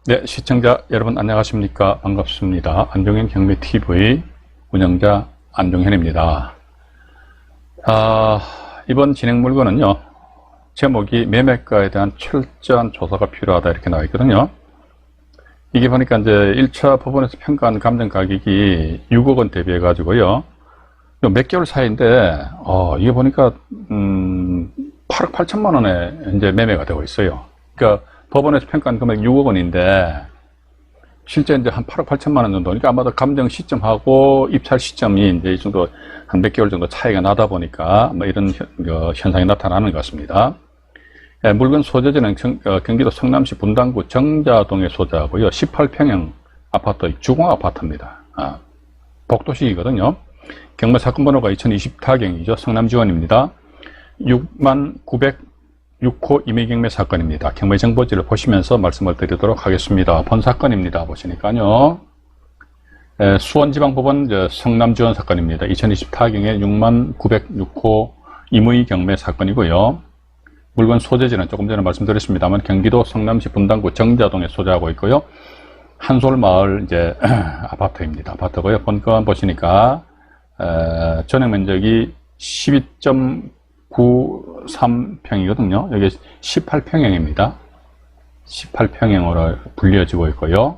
네, 시청자 여러분 안녕하십니까? 반갑습니다. 안종현 경매TV 운영자 안종현입니다. 이번 진행 물건은요, 제목이 매매가에 대한 철저한 조사가 필요하다 이렇게 나와 있거든요. 이게 보니까 이제 1차 법원에서 평가한 감정 가격이 6억 원 대비해 가지고요, 몇 개월 사이인데, 이게 보니까 8억 8천만 원에 이제 매매가 되고 있어요. 그러니까 법원에서 평가한 금액 6억 원인데 실제 이제 한 8억 8천만 원 정도. 그러니까 아마도 감정 시점하고 입찰 시점이 이제 이 정도 한 몇 개월 정도 차이가 나다 보니까 뭐 이런 현상이 나타나는 것 같습니다. 물건 소재지는 경기도 성남시 분당구 정자동에 소재하고요. 18평형 아파트, 주공 아파트입니다. 복도식이거든요. 경매 사건 번호가 2020타경이죠. 성남지원입니다. 6906호 임의경매 사건입니다. 경매 정보지를 보시면서 말씀을 드리도록 하겠습니다. 본 사건입니다. 보시니까요. 수원지방법원 성남지원 사건입니다. 2020타경의 6906호 임의경매 사건이고요. 물건 소재지는 조금 전에 말씀드렸습니다만 경기도 성남시 분당구 정자동에 소재하고 있고요. 한솔마을 이제 아파트입니다. 아파트고요. 본건 보시니까 전용 면적이 12.93평이거든요. 여기 18평형입니다. 18평형으로 불려지고 있고요.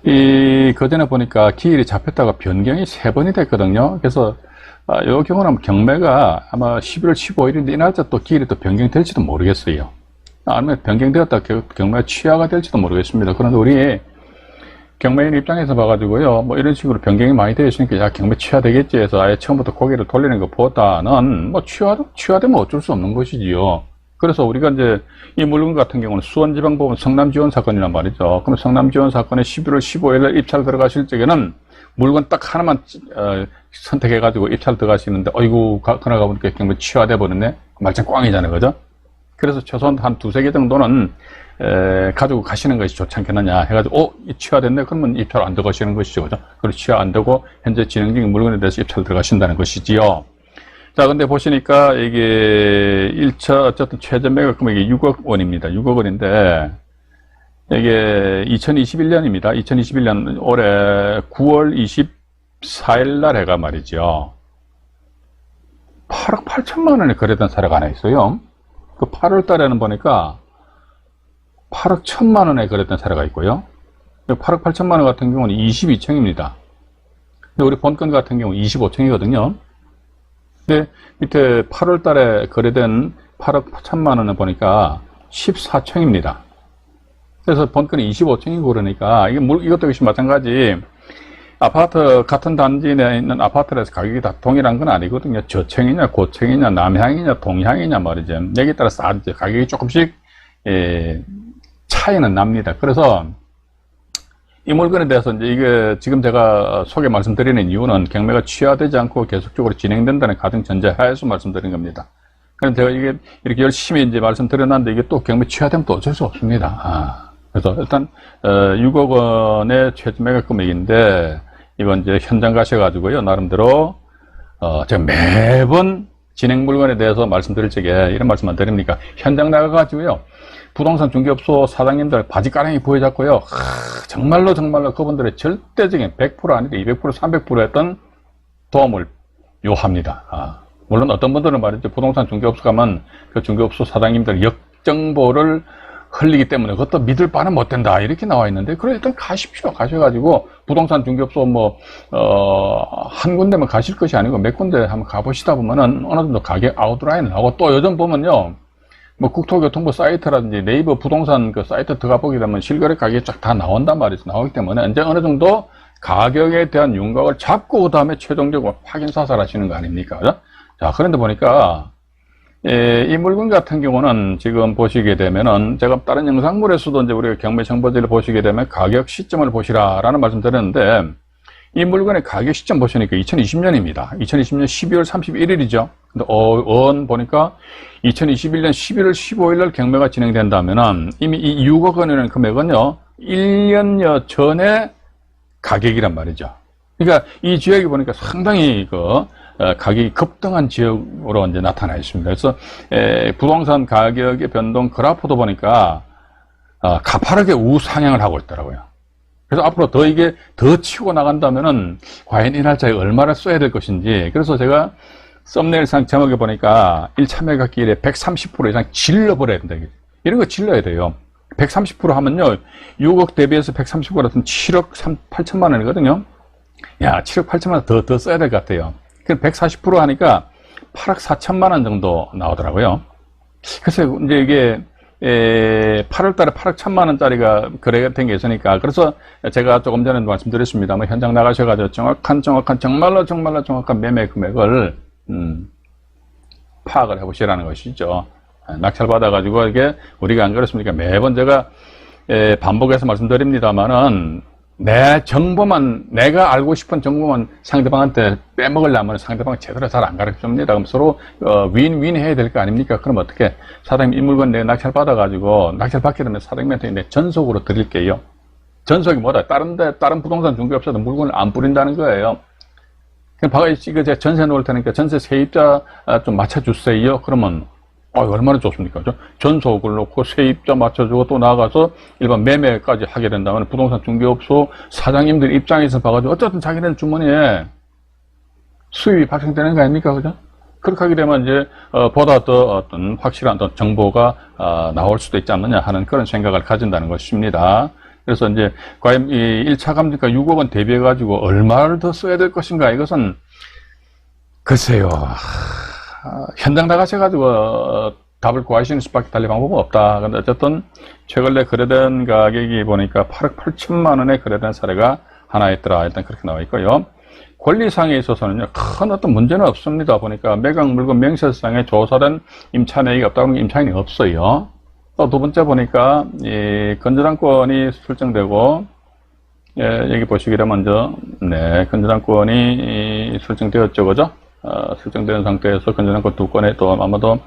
그 전에 보니까 기일이 잡혔다가 변경이 3번이 됐거든요. 그래서 이 경우는 경매가 아마 11월 15일인데 이 날짜 또 기일이 또 변경될지도 모르겠어요. 아니면 변경되었다 경매가 취하가 될지도 모르겠습니다. 그런데 우리 경매인 입장에서 봐가지고요, 뭐 이런 식으로 변경이 많이 되어 있으니까 야 경매 취하되겠지 해서 아예 처음부터 고개를 돌리는 것보다는 뭐 취하되면 어쩔 수 없는 것이지요. 그래서 우리가 이제 이 물건 같은 경우는 수원지방법원 성남지원 사건이란 말이죠. 그럼 성남지원 사건에 11월 15일 입찰 들어가실 적에는 물건 딱 하나만 선택해가지고 입찰 들어가시는데 어이구 그날 가보니까 경매 취하돼 버렸네. 말짱 꽝이잖아요, 그죠? 그래서 최소한 한 2-3개 정도는 가지고 가시는 것이 좋지 않겠느냐 해가지고 취하됐네 그러면 입찰 안 들어가시는 것이죠, 그죠? 그리고 취하 안 되고 현재 진행 중인 물건에 대해서 입찰 들어가신다는 것이지요. 자, 근데 보시니까 이게 1차 어쨌든 최저 매각 금액이 6억 원입니다. 6억 원인데 이게 2021년입니다. 2021년 올해 9월 24일 날 해가 말이죠. 8억 8천만 원에 거래된 사례가 하나 있어요. 그 8월 달에는 보니까 8억 1천만 원에 거래된 사례가 있고요. 8억 8천만 원 같은 경우는 22층입니다. 근데 우리 본건 같은 경우 25층이거든요. 근데 밑에 8월 달에 거래된 8억 1천만 원을 보니까 14층입니다. 그래서 본건이 25층이고 그러니까 이것도 역시 마찬가지. 아파트 같은 단지 내에 있는 아파트에서 가격이 다 동일한 건 아니거든요. 저층이냐 고층이냐 남향이냐 동향이냐 말이죠. 여기에 따라서 가격이 조금씩 차이는 납니다. 그래서 이 물건에 대해서 이제 이게 지금 제가 소개 말씀드리는 이유는 경매가 취하되지 않고 계속적으로 진행된다는 가정 전제하에서 말씀드린 겁니다. 그럼 제가 이게 이렇게 열심히 이제 말씀드려놨는데 이게 또 경매 취하되면 또 어쩔 수 없습니다. 그래서 일단 6억 원의 최저 매각 금액인데 이번 이제 현장 가셔가지고요 나름대로 제가 매번 진행 물건에 대해서 말씀드릴 적에 이런 말씀만 드립니까? 현장 나가가지고요 부동산 중개업소 사장님들 바지가랑이 보여잡고요 정말로 그분들의 절대적인 100% 아니고 200% 300% 했던 도움을 요합니다. 물론 어떤 분들은 말이죠 부동산 중개업소 가면 그 중개업소 사장님들 역정보를 흘리기 때문에 그것도 믿을 바는 못 된다 이렇게 나와 있는데 그래 일단 가십시오. 가셔가지고 부동산 중개업소 한 군데만 가실 것이 아니고 몇 군데 한번 가보시다 보면은 어느 정도 가격 아웃라인을 하고 또 요즘 보면요 뭐 국토교통부 사이트라든지 네이버 부동산 그 사이트 들어가 보게 되면 실거래 가격이 쫙 다 나온단 말이죠. 나오기 때문에 이제 어느 정도 가격에 대한 윤곽을 잡고 그 다음에 최종적으로 확인 사살 하시는 거 아닙니까? 그죠? 자, 그런데 보니까 이 물건 같은 경우는 지금 보시게 되면은 제가 다른 영상물에서도 이제 우리가 경매 정보지를 보시게 되면 가격 시점을 보시라라는 말씀 드렸는데 이 물건의 가격 시점 보시니까 2020년입니다. 2020년 12월 31일이죠. 근데 보니까 2021년 11월 15일 날 경매가 진행된다면은 이미 이 6억 원이라는 금액은요 1년여 전에 가격이란 말이죠. 그러니까 이 지역이 보니까 상당히 가격이 급등한 지역으로 이제 나타나 있습니다. 그래서 부동산 가격의 변동 그래프도 보니까 가파르게 우상향을 하고 있더라고요. 그래서 앞으로 더 이게 더 치고 나간다면은 과연 이 날짜에 얼마를 써야 될 것인지. 그래서 제가 썸네일상 제목에 보니까 1차 매각기일에 130% 이상 질러버려야 된다. 이런 거 질러야 돼요. 130% 하면요, 6억 대비해서 130%는 7억 8천만 원이거든요. 야, 7억 8천만 원 더 써야 될 것 같아요. 그럼 140% 하니까 8억 4천만 원 정도 나오더라고요. 그래서 이제 이게 8월 달에 8억 1천만 원짜리가 거래가 된 게 있으니까, 그래서 제가 조금 전에 말씀드렸습니다만, 현장 나가셔가지고 정확한 정말로 정확한 매매 금액을 파악을 해보시라는 것이죠. 낙찰 받아가지고 이게 우리가 안 그렇습니까? 매번 제가 반복해서 말씀드립니다만은, 내 정보만, 내가 알고 싶은 정보만 상대방한테 빼먹으려면 상대방은 제대로 잘 안 가르쳐줍니다. 그럼 서로 윈윈 해야 될 거 아닙니까? 그럼 어떻게? 사장님, 이 물건 내가 낙찰 받아가지고 낙찰 받게 되면 사장님한테 내 전속으로 드릴게요. 전속이 뭐다? 다른 부동산 중개업자도 물건을 안 뿌린다는 거예요. 그럼 이거 제가 전세 놓을 테니까 전세 세입자 좀 맞춰주세요. 그러면 얼마나 좋습니까? 전속을 놓고 세입자 맞춰주고 또 나가서 일반 매매까지 하게 된다면 부동산 중개업소 사장님들 입장에서 봐가지고 어쨌든 자기네는 주머니에 수입이 발생되는 거 아닙니까? 그죠? 그렇게 하게 되면 이제 보다 더 어떤 확실한 어떤 정보가 나올 수도 있지 않느냐 하는 그런 생각을 가진다는 것입니다. 그래서 이제 과연 이 1차 감정가 6억 원 대비해가지고 얼마를 더 써야 될 것인가, 이것은 글쎄요. 현장 나가셔가지고 답을 구하시는 수밖에 달리 방법은 없다. 근데 어쨌든 최근에 거래된 가격이 보니까 8억 8천만 원에 거래된 사례가 하나 있더라. 일단 그렇게 나와 있고요. 권리상에 있어서는요, 큰 어떤 문제는 없습니다. 보니까 매각 물건 명세서상에 조사된 임차 내역이 없다는 게 임차인이 없어요. 또 두 번째 보니까 이 건조당권이 설정되고, 여기 보시게 되면 먼저 건조당권이 설정되었죠, 그죠? 설정되는 상태에서 건조당권 두 건에 또 아마도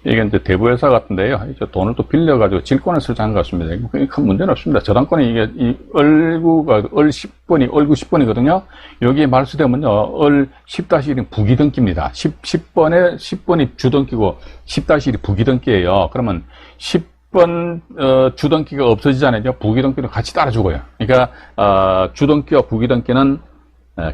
이게 이제 대부회사 같은데요. 이제 돈을 또 빌려가지고 질권을 설정한 것 같습니다. 큰 문제는 없습니다. 저당권이 이게 이 얼구가 얼 10번이 얼구 10번이거든요. 여기에 말수되면요, 얼 10-1이 부기등기입니다. 10번이 주등기고 10-1이 부기등기예요. 그러면 10번 주등기가 없어지잖아요. 부기등기도 같이 따라 죽어요. 그러니까 주등기와 부기등기는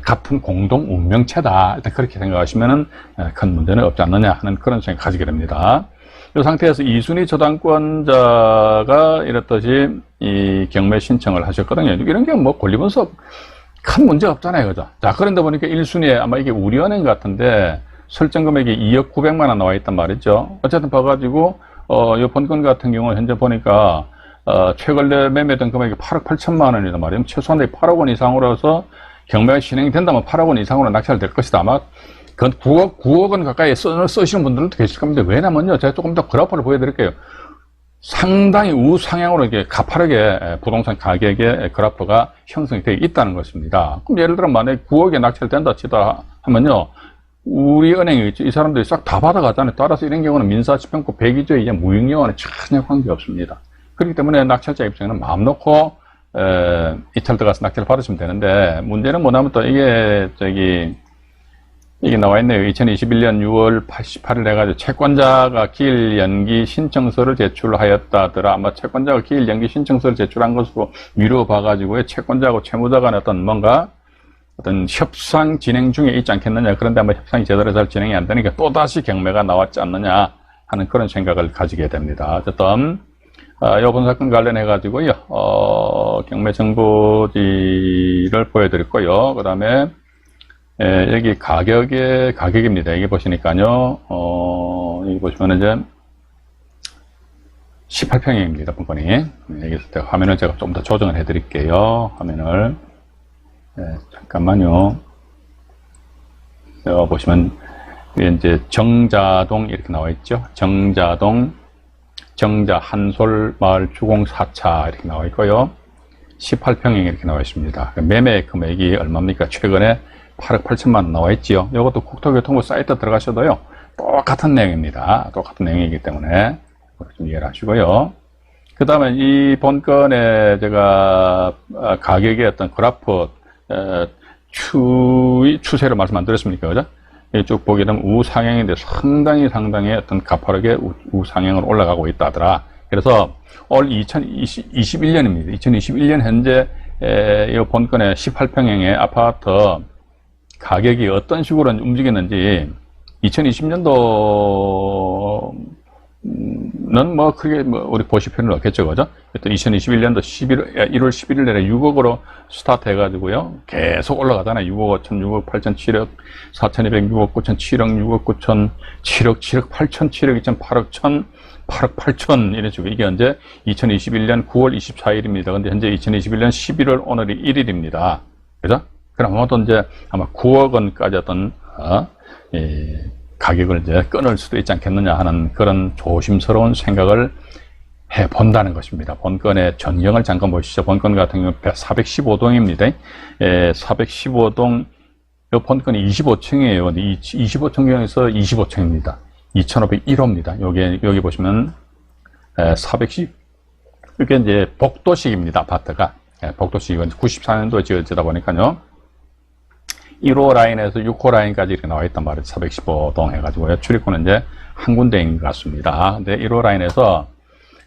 같은 공동 운명체다. 일단 그렇게 생각하시면은 큰 문제는 없지 않느냐 하는 그런 생각 가지게 됩니다. 이 상태에서 2순위 저당권자가 이렇듯이 이 경매 신청을 하셨거든요. 이런 게 뭐 권리분석 큰 문제 없잖아요. 그죠? 자, 그런데 보니까 1순위에 아마 이게 우리은행 같은데 설정 금액이 2억 900만 원 나와 있단 말이죠. 어쨌든 봐가지고 이 본건 같은 경우는 현재 보니까 최근에 매매된 금액이 8억 8천만 원이란 말이에요. 최소한 8억 원 이상으로 해서 경매가 진행이 된다면 8억 원 이상으로 낙찰될 것이다. 아마 그건 9억 원 가까이 쓰시는 분들도 계실 겁니다. 왜냐면요, 제가 조금 더 그래프를 보여드릴게요. 상당히 우상향으로 이게 가파르게 부동산 가격의 그래프가 형성이 되어 있다는 것입니다. 그럼 예를 들어 만약에 9억에 낙찰된다 치다 하면요, 우리 은행이 있죠. 이 사람들이 싹 다 받아가잖아요. 따라서 이런 경우는 민사집행법 102조에 이제 무익료와는 전혀 관계없습니다. 그렇기 때문에 낙찰자 입장에는 마음 놓고 이찰 들어가서 낙찰을 받으시면 되는데, 문제는 뭐냐면 또 이게 나와 있네요. 2021년 6월 88일 해가지고 채권자가 기일 연기 신청서를 제출하였다더라. 아마 채권자가 기일 연기 신청서를 제출한 것으로 미뤄봐가지고 채권자하고 채무자 간의 어떤 협상 진행 중에 있지 않겠느냐. 그런데 아마 협상이 제대로 잘 진행이 안 되니까 또다시 경매가 나왔지 않느냐 하는 그런 생각을 가지게 됩니다. 어쨌든 이번 사건 관련해가지고요, 경매 정보지를 보여드렸고요. 그 다음에, 여기 가격입니다. 여기 보시니까요, 여기 보시면은 이제 18평형입니다. 본건이. 여기서 화면을 제가 좀 더 조정을 해드릴게요. 화면을. 잠깐만요. 보시면, 이제 정자동 이렇게 나와 있죠. 정자 한솔 마을 주공 4차 이렇게 나와 있고요. 18평형이 이렇게 나와 있습니다. 매매 금액이 얼마입니까? 최근에 8억 8천만 원 나와 있지요. 이것도 국토교통부 사이트 들어가셔도요, 똑같은 내용입니다. 똑같은 내용이기 때문에 좀 이해를 하시고요. 그 다음에 이 본건에 제가 가격의 어떤 그래프 추세를 말씀 안 드렸습니까? 그죠? 쭉 보게 되면 우상향인데 상당히 어떤 가파르게 우상향으로 올라가고 있다더라. 그래서 올 2021년입니다. 2021년 현재 이 본건의 18평형의 아파트 가격이 어떤 식으로 움직였는지 2020년도는 뭐 크게 우리 보실 필요는 없겠죠, 그죠? 또 2021년도 1월 11일 날에 6억으로 스타트 해가지고요. 계속 올라가잖아요. 6억 5천, 6억 8천, 7억 4,200, 6억 9천, 7억, 6억 9천, 7억, 7억 8천, 7억 2천, 8억 1천, 8억 8천 이런 식으로. 이게 현재 2021년 9월 24일입니다. 근데 현재 2021년 11월 오늘이 1일입니다. 그죠? 그럼 아마도 이제 아마 9억 원까지 어떤 가격을 이제 끊을 수도 있지 않겠느냐 하는 그런 조심스러운 생각을 해 본다는 것입니다. 본건의 전경을 잠깐 보시죠. 본건 같은 경우 415동입니다. 415동, 이 본건이 25층이에요. 근데 25층 중에서 25층입니다. 2501호입니다. 여기 보시면 410, 이게 이제 복도식입니다. 아파트가. 복도식은 94년도에 지어지다 보니까요. 1호 라인에서 6호 라인까지 이렇게 나와 있단 말이에요. 415동 해가지고요. 출입구는 이제 한 군데인 것 같습니다. 근데 1호 라인에서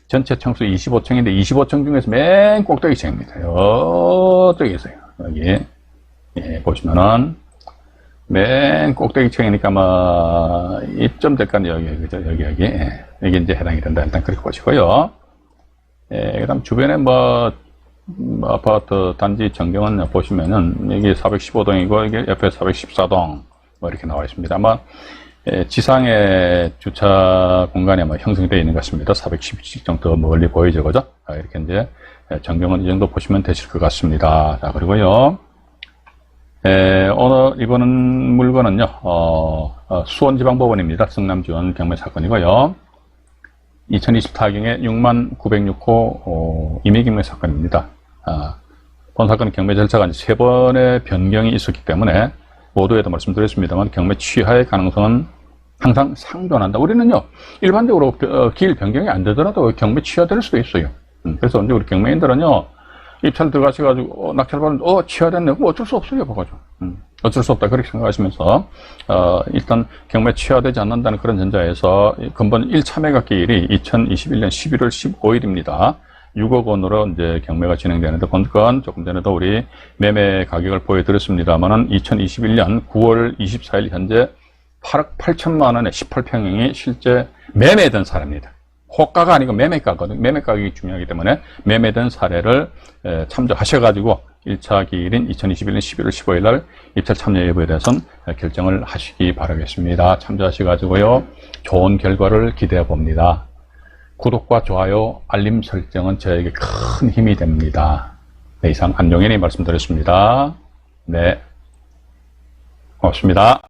전체 층수 25층인데 25층 중에서 맨 꼭대기층입니다. 이쪽에 있어요. 여기 보시면은 맨 꼭대기층이니까 뭐 입점 될까요? 여기 그죠? 여기 이게 이제 해당이 된다. 일단 그렇게 보시고요. 그다음 주변에 뭐 아파트 단지 전경은 보시면은 여기 415동이고 이게 옆에 414동 뭐 이렇게 나와 있습니다. 아마 지상에 주차 공간이 아마 형성되어 있는 것 같습니다. 410씩 정도 멀리 보이죠, 그죠? 이렇게 이제 전경은 이 정도 보시면 되실 것 같습니다. 자, 그리고요. 오늘 이거는 물건은요, 수원지방법원입니다. 성남지원 경매 사건이고요. 2024경에 6906호 임의경매 사건입니다. 본 사건은 경매 절차가 이제 3번의 변경이 있었기 때문에 모두에도 말씀드렸습니다만 경매 취하의 가능성은 항상 상존한다. 우리는요, 일반적으로 기일 변경이 안 되더라도 경매 취하될 수도 있어요. 그래서 이제 우리 경매인들은요, 입찰 들어가셔가지고 낙찰받은 취하됐네. 그럼 어쩔 수 없어요, 봐가지고. 어쩔 수 없다. 그렇게 생각하시면서, 일단 경매 취하되지 않는다는 그런 전자에서 근본 1차 매각 기일이 2021년 11월 15일입니다. 6억 원으로 이제 경매가 진행되는데, 본건 조금 전에도 우리 매매 가격을 보여드렸습니다만은 2021년 9월 24일 현재 8억 8천만 원의 18평형이 실제 매매된 사례입니다. 호가가 아니고 매매가거든요. 매매 가격이 중요하기 때문에 매매된 사례를 참조하셔가지고 1차 기일인 2021년 11월 15일 날 입찰 참여 여부에 대해서는 결정을 하시기 바라겠습니다. 참조하셔가지고요. 좋은 결과를 기대해 봅니다. 구독과 좋아요, 알림 설정은 저에게 큰 힘이 됩니다. 네, 이상 안용현이 말씀드렸습니다. 네, 고맙습니다.